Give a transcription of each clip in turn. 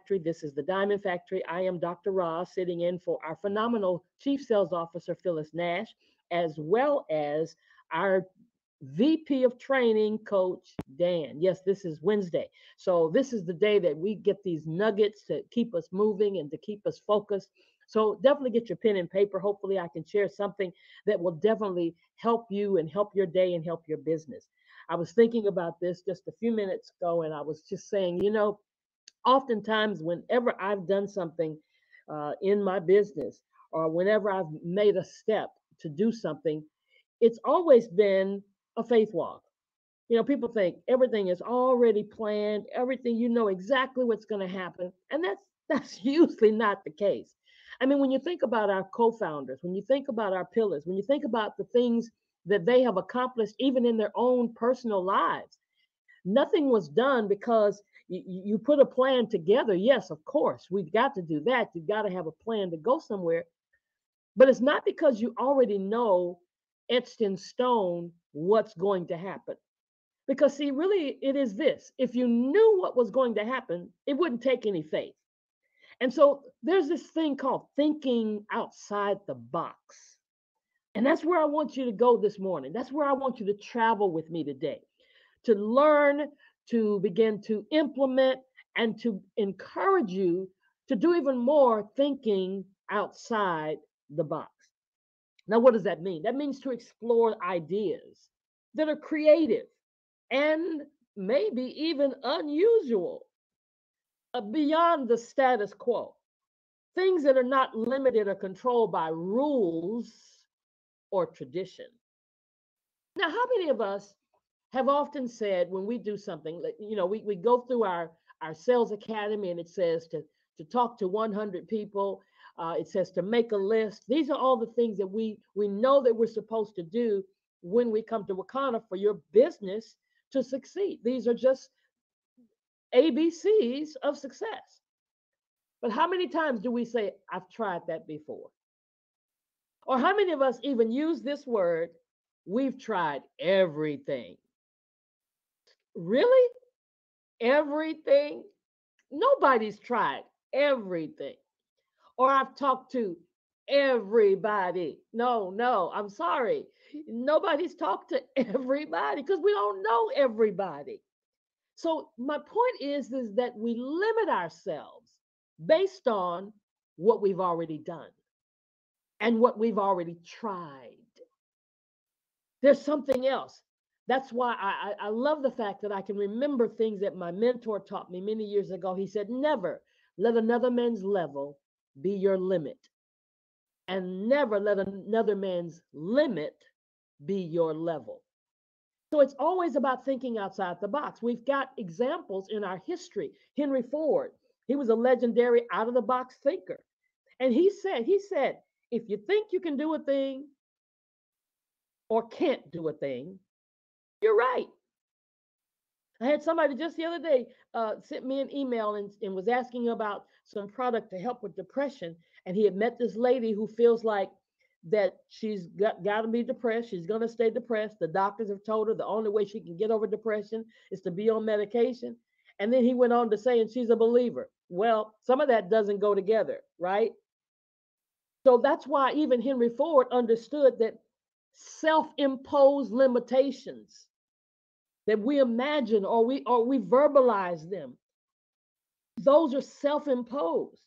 Factory. This is the Diamond Factory. I am Dr. Ross, sitting in for our phenomenal Chief Sales Officer, Phyllis Nash, as well as our VP of Training, Coach Dan. Yes, this is Wednesday. So, this is the day that we get these nuggets to keep us moving and to keep us focused. So, definitely get your pen and paper. Hopefully, I can share something that will definitely help you and help your day and help your business. I was thinking about this just a few minutes ago, and I was just saying, oftentimes, whenever I've done something in my business or whenever I've made a step to do something, it's always been a faith walk. People think everything is already planned, everything you know exactly what's going to happen, and that's usually not the case. I mean, when you think about our co-founders, when you think about our pillars, when you think about the things that they have accomplished even in their own personal lives, nothing was done because you put a plan together. Yes, of course, we've got to do that. You've got to have a plan to go somewhere, but it's not because you already know etched in stone what's going to happen. Because, see, really, it is this: if you knew what was going to happen, it wouldn't take any faith. And so there's this thing called thinking outside the box. And that's where I want you to go this morning. That's where I want you to travel with me today, to learn, to begin to implement, and to encourage you to do even more thinking outside the box. Now, what does that mean? That means to explore ideas that are creative and maybe even unusual, beyond the status quo. Things that are not limited or controlled by rules or tradition. Now, how many of us have often said when we do something, like, we go through our sales academy and it says to talk to 100 people. It says to make a list. These are all the things that we know that we're supposed to do when we come to Wakana for your business to succeed. These are just ABCs of success. But how many times do we say, I've tried that before? Or how many of us even use this word, we've tried everything? Really? Everything? Nobody's tried everything. Or I've talked to everybody. No, no, I'm sorry. Nobody's talked to everybody because we don't know everybody. So my point is that we limit ourselves based on what we've already done and what we've already tried. There's something else. That's why I love the fact that I can remember things that my mentor taught me many years ago. He said, never let another man's level be your limit, and never let another man's limit be your level. So it's always about thinking outside the box. We've got examples in our history. Henry Ford, he was a legendary out of the box thinker. And he said, if you think you can do a thing or can't do a thing, you're right. I had somebody just the other day sent me an email and was asking about some product to help with depression. And he had met this lady who feels like that she's got to be depressed. She's going to stay depressed. The doctors have told her the only way she can get over depression is to be on medication. And then he went on to say, and she's a believer. Well, some of that doesn't go together, right? So that's why even Henry Ford understood that self-imposed limitations that we imagine or we verbalize them, those are self-imposed.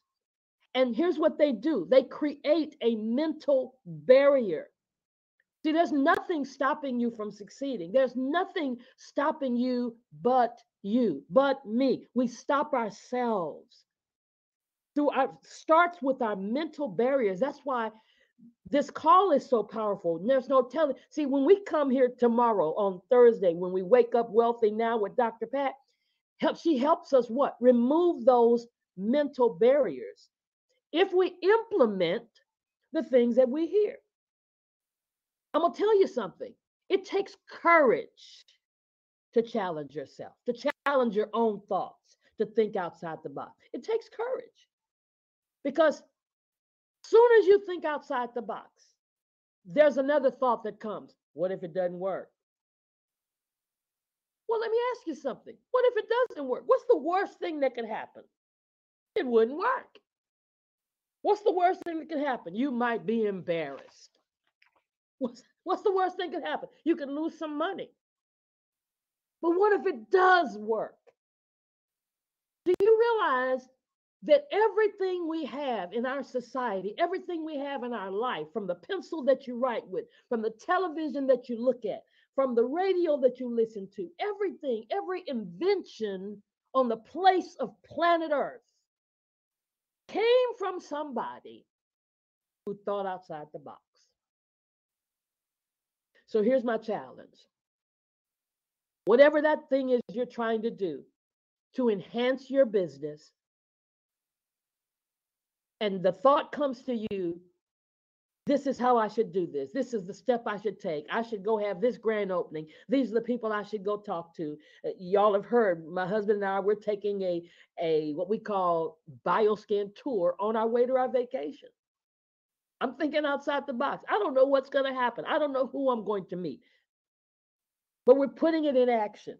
And here's what they do: they create a mental barrier. See, there's nothing stopping you from succeeding. There's nothing stopping you, but me. We stop ourselves. Starts with our mental barriers. That's why this call is so powerful. There's no telling. See, when we come here tomorrow on Thursday, when we wake up wealthy now with Dr. Pat, she helps us what? Remove those mental barriers. If we implement the things that we hear, I'm going to tell you something. It takes courage to challenge yourself, to challenge your own thoughts, to think outside the box. It takes courage because soon as you think outside the box, there's another thought that comes. What if it doesn't work? Well, let me ask you something. What if it doesn't work? What's the worst thing that could happen? It wouldn't work. What's the worst thing that could happen? You might be embarrassed. What's the worst thing that could happen? You could lose some money. But what if it does work? Do you realize that everything we have in our society, everything we have in our life, from the pencil that you write with, from the television that you look at, from the radio that you listen to, everything, every invention on the place of planet Earth came from somebody who thought outside the box. So here's my challenge. Whatever that thing is you're trying to do to enhance your business, and the thought comes to you, this is how I should do this. This is the step I should take. I should go have this grand opening. These are the people I should go talk to. Y'all have heard, my husband and I, we're taking a what we call BioScan tour on our way to our vacation. I'm thinking outside the box. I don't know what's going to happen. I don't know who I'm going to meet. But we're putting it in action.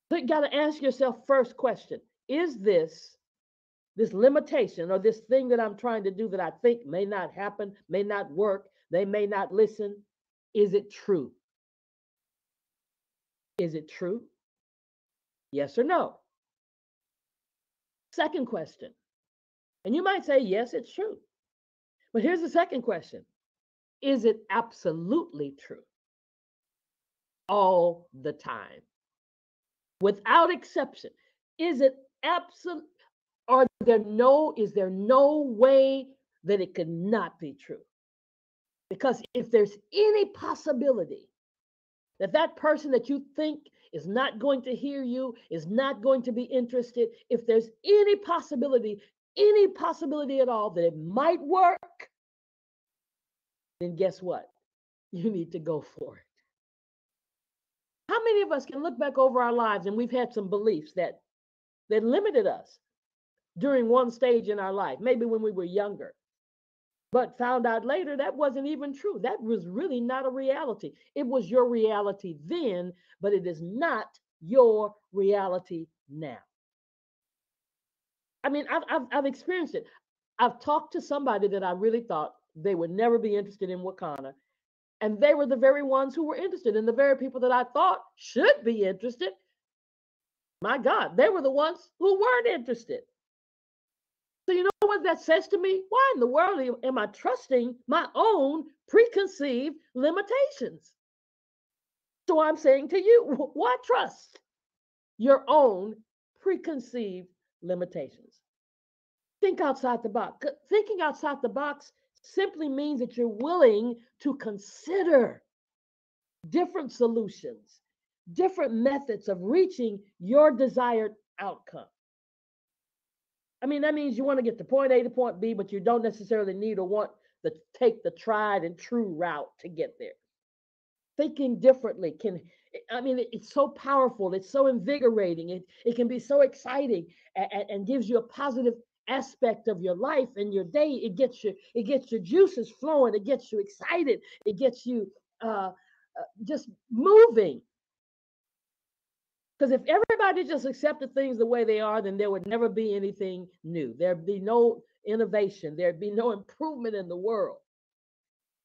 So you got to ask yourself first question, is this limitation or this thing that I'm trying to do that I think may not happen, may not work, they may not listen, is it true? Is it true? Yes or no? Second question. And you might say, yes, it's true. But here's the second question. Is it absolutely true? All the time? Without exception. Is it absolute? Is there no way that it could not be true? Because if there's any possibility that that person that you think is not going to hear you, is not going to be interested, if there's any possibility at all that it might work, then guess what? You need to go for it. How many of us can look back over our lives and we've had some beliefs that limited us during one stage in our life, maybe when we were younger, but found out later that wasn't even true. That was really not a reality. It was your reality then, but it is not your reality now. I mean, I've experienced it. I've talked to somebody that I really thought they would never be interested in Wakana, and they were the very ones who were interested, and the very people that I thought should be interested. My God, they were the ones who weren't interested. So you know what that says to me? Why in the world am I trusting my own preconceived limitations? So I'm saying to you, why trust your own preconceived limitations? Think outside the box. Thinking outside the box simply means that you're willing to consider different solutions, different methods of reaching your desired outcome. I mean, that means you want to get to point A to point B, but you don't necessarily need or want to take the tried and true route to get there. Thinking differently it's so powerful. It's so invigorating. It can be so exciting and gives you a positive aspect of your life and your day. It gets your juices flowing. It gets you excited. It gets you just moving. Because if everybody just accepted things the way they are, then there would never be anything new. There'd be no innovation. There'd be no improvement in the world.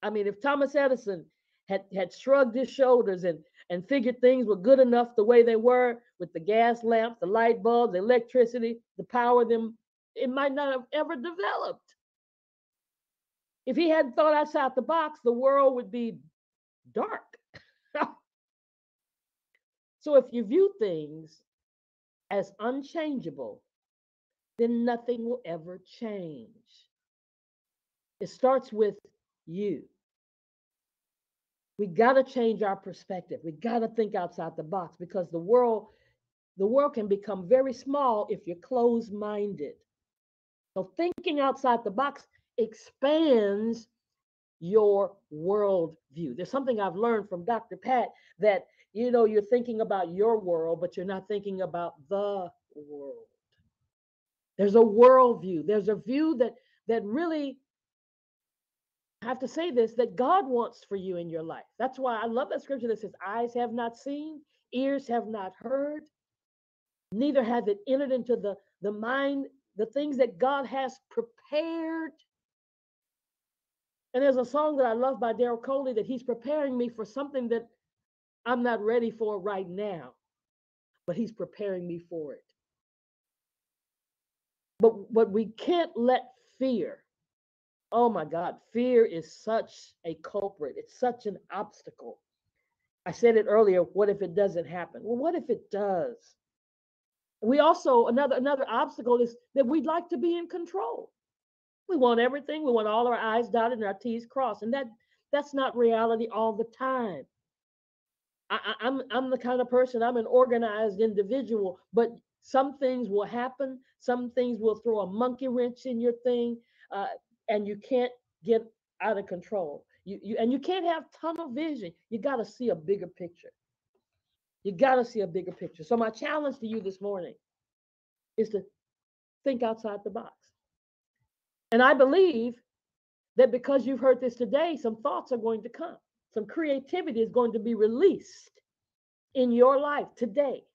I mean, if Thomas Edison had shrugged his shoulders and figured things were good enough the way they were with the gas lamps, the light bulbs, the electricity to power them, it might not have ever developed. If he hadn't thought outside the box, the world would be dark. So if you view things as unchangeable, then nothing will ever change. It starts with you. We got to change our perspective. We got to think outside the box because the world can become very small if you're closed-minded. So thinking outside the box expands your worldview. There's something I've learned from Dr. Pat that you're thinking about your world, but you're not thinking about the world. There's a worldview. There's a view that really, I have to say this, that God wants for you in your life. That's why I love that scripture that says, eyes have not seen, ears have not heard, neither has it entered into the mind the things that God has prepared. And there's a song that I love by Daryl Coley that he's preparing me for something that I'm not ready for right now, but he's preparing me for it. But we can't let fear, oh my God, fear is such a culprit. It's such an obstacle. I said it earlier, what if it doesn't happen? Well, what if it does? We also, another obstacle is that we'd like to be in control. We want everything. We want all our I's dotted and our T's crossed. And that's not reality all the time. I'm the kind of person, I'm an organized individual, but some things will happen. Some things will throw a monkey wrench in your thing, uh, and you can't get out of control. And you can't have tunnel vision. You got to see a bigger picture. You got to see a bigger picture. So my challenge to you this morning is to think outside the box. And I believe that because you've heard this today, some thoughts are going to come. Some creativity is going to be released in your life today.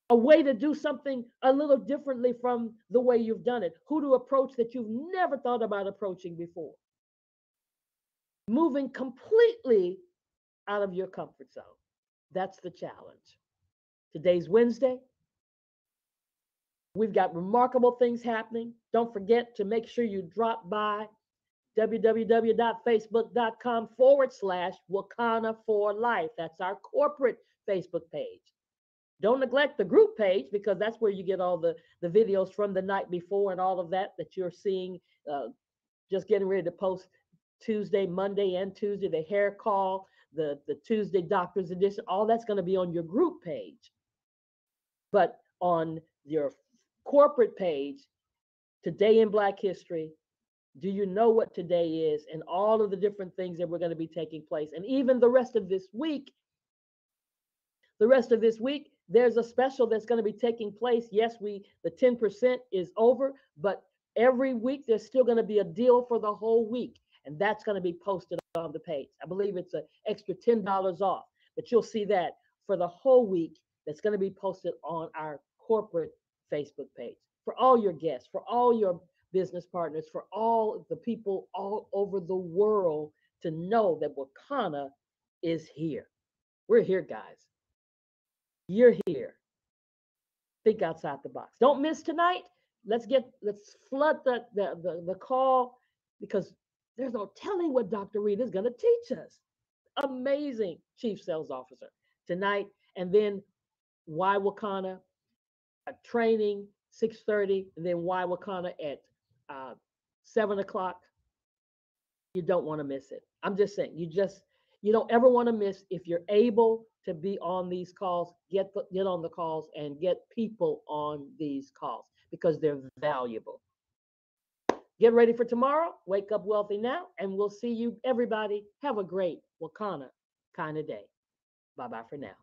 A way to do something a little differently from the way you've done it. Who to approach that you've never thought about approaching before. Moving completely out of your comfort zone. That's the challenge. Today's Wednesday. We've got remarkable things happening. Don't forget to make sure you drop by www.facebook.com/Wakana for Life. That's our corporate Facebook page. Don't neglect the group page because that's where you get all the videos from the night before and all of that you're seeing. Just getting ready to post Tuesday, Monday, and Tuesday, the hair call, the Tuesday doctor's edition, all that's going to be on your group page. But on your corporate page, Today in Black History, do you know what today is and all of the different things that were going to be taking place? And even the rest of this week, there's a special that's going to be taking place. Yes, the 10% is over, but every week there's still going to be a deal for the whole week. And that's going to be posted on the page. I believe it's an extra $10 off, but you'll see that for the whole week. That's going to be posted on our corporate Facebook page for all your guests, for all your business partners, for all the people all over the world to know that Wakana is here. We're here, guys. You're here. Think outside the box. Don't miss tonight. Let's flood the call because there's no telling what Dr. Reed is going to teach us. Amazing Chief Sales Officer tonight. And then Why Wakana, training 6:30, and then Why Wakana at 7 o'clock. You don't want to miss it. I'm just saying, you don't ever want to miss. If you're able to be on these calls, get on the calls and get people on these calls because they're valuable. Get ready for tomorrow. Wake up wealthy now, and we'll see you, everybody. Have a great Wakana kind of day. Bye-bye for now.